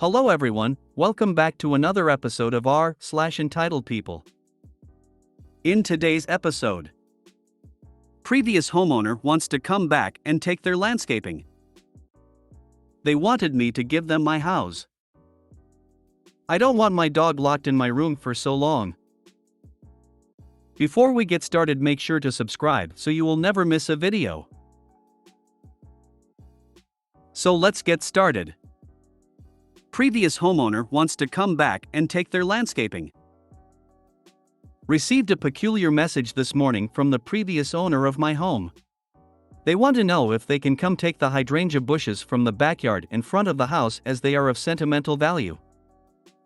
Hello everyone, welcome back to another episode of r/Entitled People. In today's episode, previous homeowner wants to come back and take their landscaping. They wanted me to give them my house. I don't want my dog locked in my room for so long. Before we get started, make sure to subscribe so you will never miss a video. So let's get started. Previous homeowner wants to come back and take their landscaping. Received a peculiar message this morning from the previous owner of my home. They want to know if they can come take the hydrangea bushes from the backyard in front of the house as they are of sentimental value.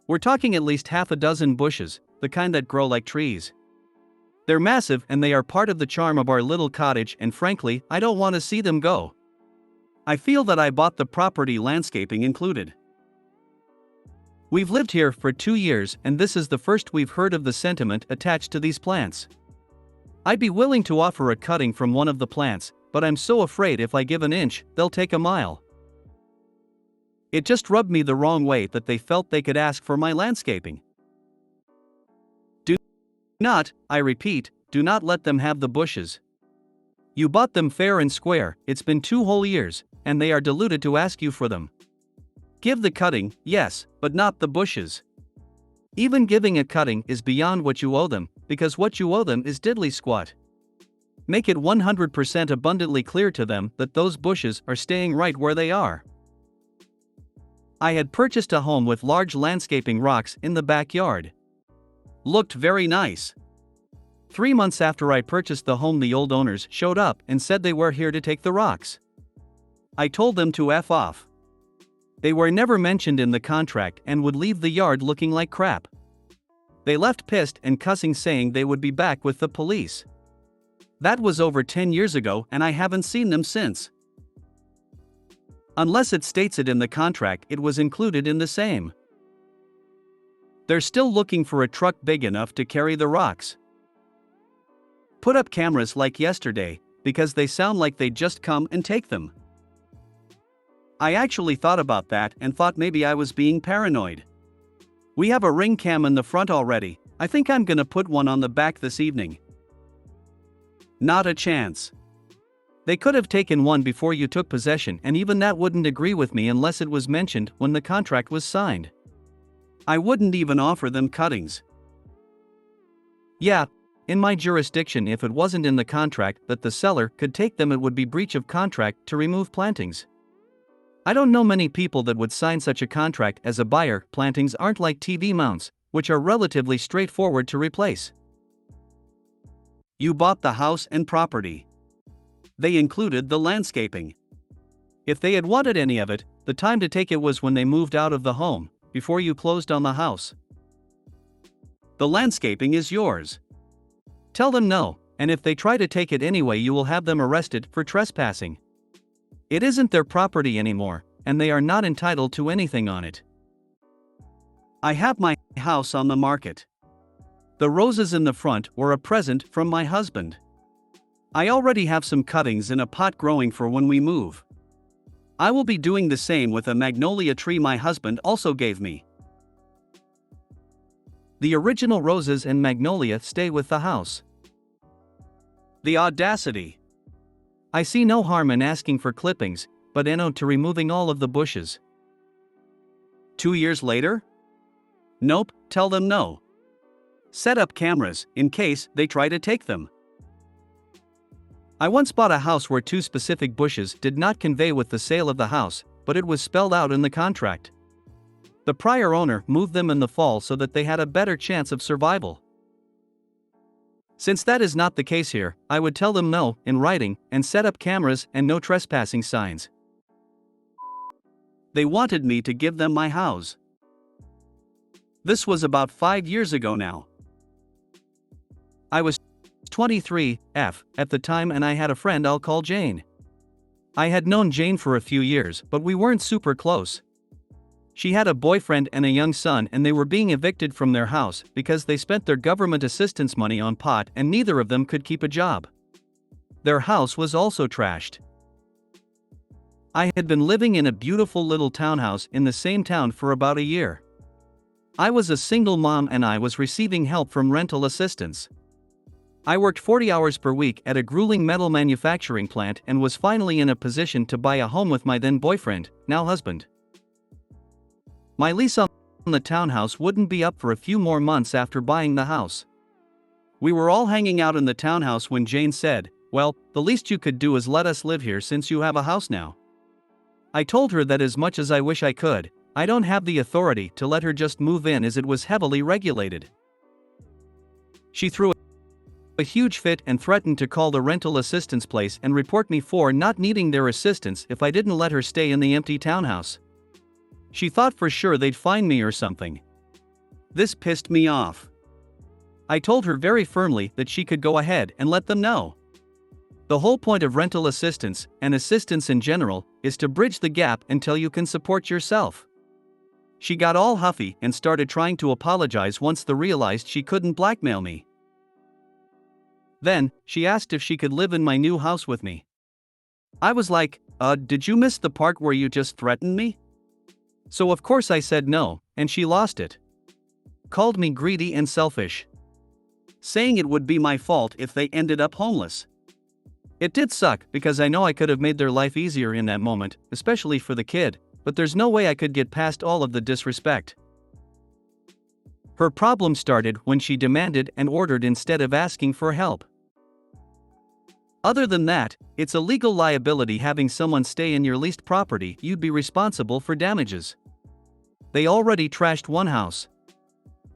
We're talking at least half a dozen bushes, the kind that grow like trees. They're massive and they are part of the charm of our little cottage, and frankly, I don't want to see them go. I feel that I bought the property, landscaping included. We've lived here for 2 years and this is the first we've heard of the sentiment attached to these plants. I'd be willing to offer a cutting from one of the plants, but I'm so afraid if I give an inch, they'll take a mile. It just rubbed me the wrong way that they felt they could ask for my landscaping. Do not, I repeat, do not let them have the bushes. You bought them fair and square, it's been 2 whole years, and they are deluded to ask you for them. Give the cutting, yes, but not the bushes. Even giving a cutting is beyond what you owe them, because what you owe them is diddly squat. Make it 100% abundantly clear to them that those bushes are staying right where they are. I had purchased a home with large landscaping rocks in the backyard. Looked very nice. 3 months after I purchased the home, the old owners showed up and said they were here to take the rocks. I told them to F off. They were never mentioned in the contract and would leave the yard looking like crap. They left pissed and cussing, saying they would be back with the police. That was over 10 years ago and I haven't seen them since. Unless it states it in the contract, it was included in the same. They're still looking for a truck big enough to carry the rocks. Put up cameras like yesterday, because they sound like they just come and take them. I actually thought about that and thought maybe I was being paranoid. We have a ring cam in the front already. I think I'm gonna put one on the back this evening. Not a chance. They could have taken one before you took possession, and even that wouldn't agree with me unless it was mentioned when the contract was signed. I wouldn't even offer them cuttings. Yeah, in my jurisdiction, if it wasn't in the contract that the seller could take them, it would be breach of contract to remove plantings. I don't know many people that would sign such a contract as a buyer. Plantings aren't like TV mounts, which are relatively straightforward to replace. You bought the house and property. They included the landscaping. If they had wanted any of it, the time to take it was when they moved out of the home, before you closed on the house. The landscaping is yours. Tell them no, and if they try to take it anyway, you will have them arrested for trespassing. It isn't their property anymore, and they are not entitled to anything on it. I have my house on the market. The roses in the front were a present from my husband. I already have some cuttings in a pot growing for when we move. I will be doing the same with a magnolia tree my husband also gave me. The original roses and magnolia stay with the house. The audacity. I see no harm in asking for clippings, but no to removing all of the bushes. 2 years later? Nope, tell them no. Set up cameras in case they try to take them. I once bought a house where 2 specific bushes did not convey with the sale of the house, but it was spelled out in the contract. The prior owner moved them in the fall so that they had a better chance of survival. Since that is not the case here, I would tell them no in writing and set up cameras and no trespassing signs. They wanted me to give them my house. This was about 5 years ago now. I was 23 at the time and I had a friend I'll call Jane. I had known Jane for a few years, but we weren't super close. She had a boyfriend and a young son, and they were being evicted from their house because they spent their government assistance money on pot and neither of them could keep a job. Their house was also trashed. I had been living in a beautiful little townhouse in the same town for about a year. I was a single mom and I was receiving help from rental assistance. I worked 40 hours per week at a grueling metal manufacturing plant and was finally in a position to buy a home with my then boyfriend, now husband. My lease on the townhouse wouldn't be up for a few more months after buying the house. We were all hanging out in the townhouse when Jane said, "Well, the least you could do is let us live here since you have a house now." I told her that as much as I wish I could, I don't have the authority to let her just move in as it was heavily regulated. She threw a huge fit and threatened to call the rental assistance place and report me for not needing their assistance if I didn't let her stay in the empty townhouse. She thought for sure they'd fine me or something. This pissed me off. I told her very firmly that she could go ahead and let them know. The whole point of rental assistance, and assistance in general, is to bridge the gap until you can support yourself. She got all huffy and started trying to apologize once they realized she couldn't blackmail me. Then, she asked if she could live in my new house with me. I was like, did you miss the part where you just threatened me? So of course I said no, and she lost it. Called me greedy and selfish. Saying it would be my fault if they ended up homeless. It did suck because I know I could have made their life easier in that moment, especially for the kid, but there's no way I could get past all of the disrespect. Her problem started when she demanded and ordered instead of asking for help. Other than that, it's a legal liability having someone stay in your leased property. You'd be responsible for damages. They already trashed one house.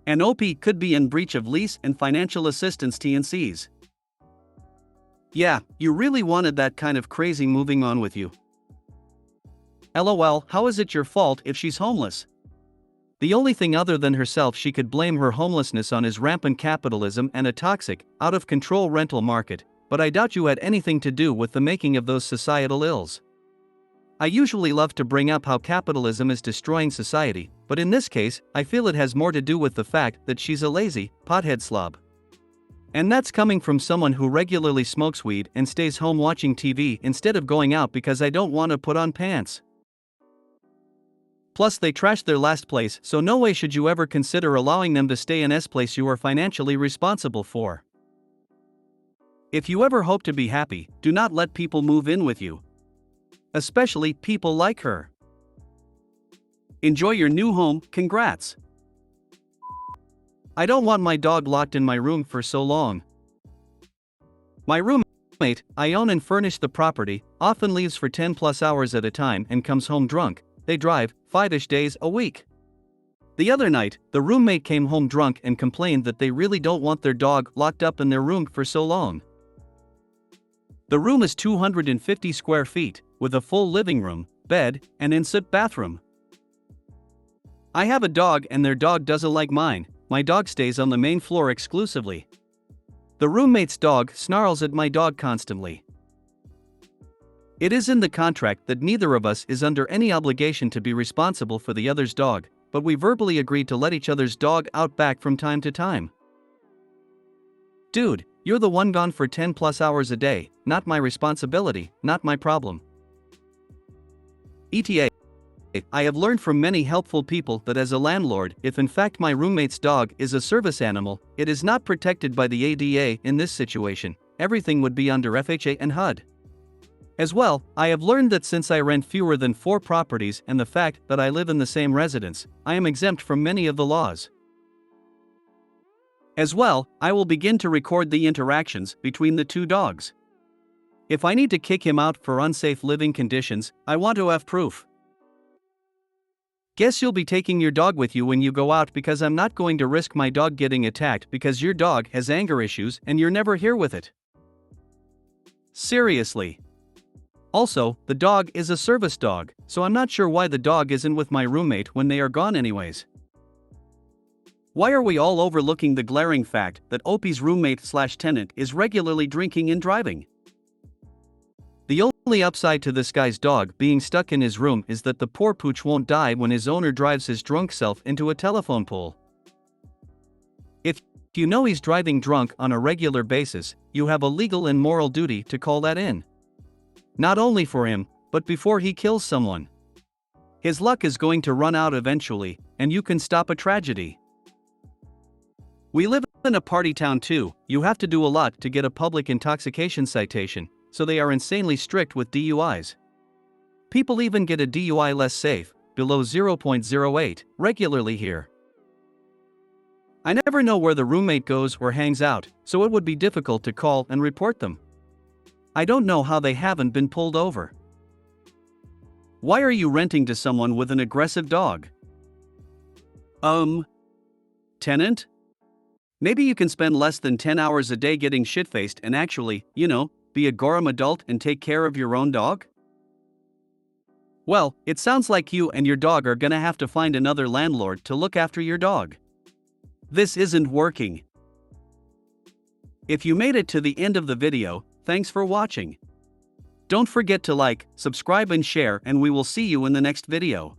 An OP could be in breach of lease and financial assistance T&Cs. Yeah, you really wanted that kind of crazy moving on with you. LOL, how is it your fault if she's homeless? The only thing other than herself she could blame her homelessness on is rampant capitalism and a toxic, out-of-control rental market, but I doubt you had anything to do with the making of those societal ills. I usually love to bring up how capitalism is destroying society, but in this case, I feel it has more to do with the fact that she's a lazy, pothead slob. And that's coming from someone who regularly smokes weed and stays home watching TV instead of going out because I don't want to put on pants. Plus they trashed their last place, so no way should you ever consider allowing them to stay in a place you are financially responsible for. If you ever hope to be happy, do not let people move in with you. Especially people like her. Enjoy your new home, congrats. I don't want my dog locked in my room for so long. My roommate, I own and furnish the property, often leaves for 10+ hours at a time and comes home drunk. They drive 5-ish days a week. The other night, the roommate came home drunk and complained that they really don't want their dog locked up in their room for so long. The room is 250 square feet, with a full living room, bed, and en-suite bathroom. I have a dog and their dog doesn't like mine. My dog stays on the main floor exclusively. The roommate's dog snarls at my dog constantly. It is in the contract that neither of us is under any obligation to be responsible for the other's dog, but we verbally agreed to let each other's dog out back from time to time. Dude, you're the one gone for 10+ hours a day, not my responsibility, not my problem. ETA. I have learned from many helpful people that as a landlord, if in fact my roommate's dog is a service animal, it is not protected by the ADA in this situation, everything would be under FHA and HUD. As well, I have learned that since I rent fewer than 4 properties and the fact that I live in the same residence, I am exempt from many of the laws. As well, I will begin to record the interactions between the 2 dogs. If I need to kick him out for unsafe living conditions, I want to have proof. Guess you'll be taking your dog with you when you go out because I'm not going to risk my dog getting attacked because your dog has anger issues and you're never here with it. Seriously. Also, the dog is a service dog, so I'm not sure why the dog isn't with my roommate when they are gone anyways. Why are we all overlooking the glaring fact that OP's roommate/tenant is regularly drinking and driving? The only upside to this guy's dog being stuck in his room is that the poor pooch won't die when his owner drives his drunk self into a telephone pole. If you know he's driving drunk on a regular basis, you have a legal and moral duty to call that in. Not only for him, but before he kills someone. His luck is going to run out eventually, and you can stop a tragedy. We live in a party town too. You have to do a lot to get a public intoxication citation, so they are insanely strict with DUIs. People even get a DUI less safe, below 0.08, regularly here. I never know where the roommate goes or hangs out, so it would be difficult to call and report them. I don't know how they haven't been pulled over. Why are you renting to someone with an aggressive dog? Tenant? Maybe you can spend less than 10 hours a day getting shit-faced and actually, be a Gorum adult and take care of your own dog? Well, it sounds like you and your dog are gonna have to find another landlord to look after your dog. This isn't working. If you made it to the end of the video, thanks for watching. Don't forget to like, subscribe and share, and we will see you in the next video.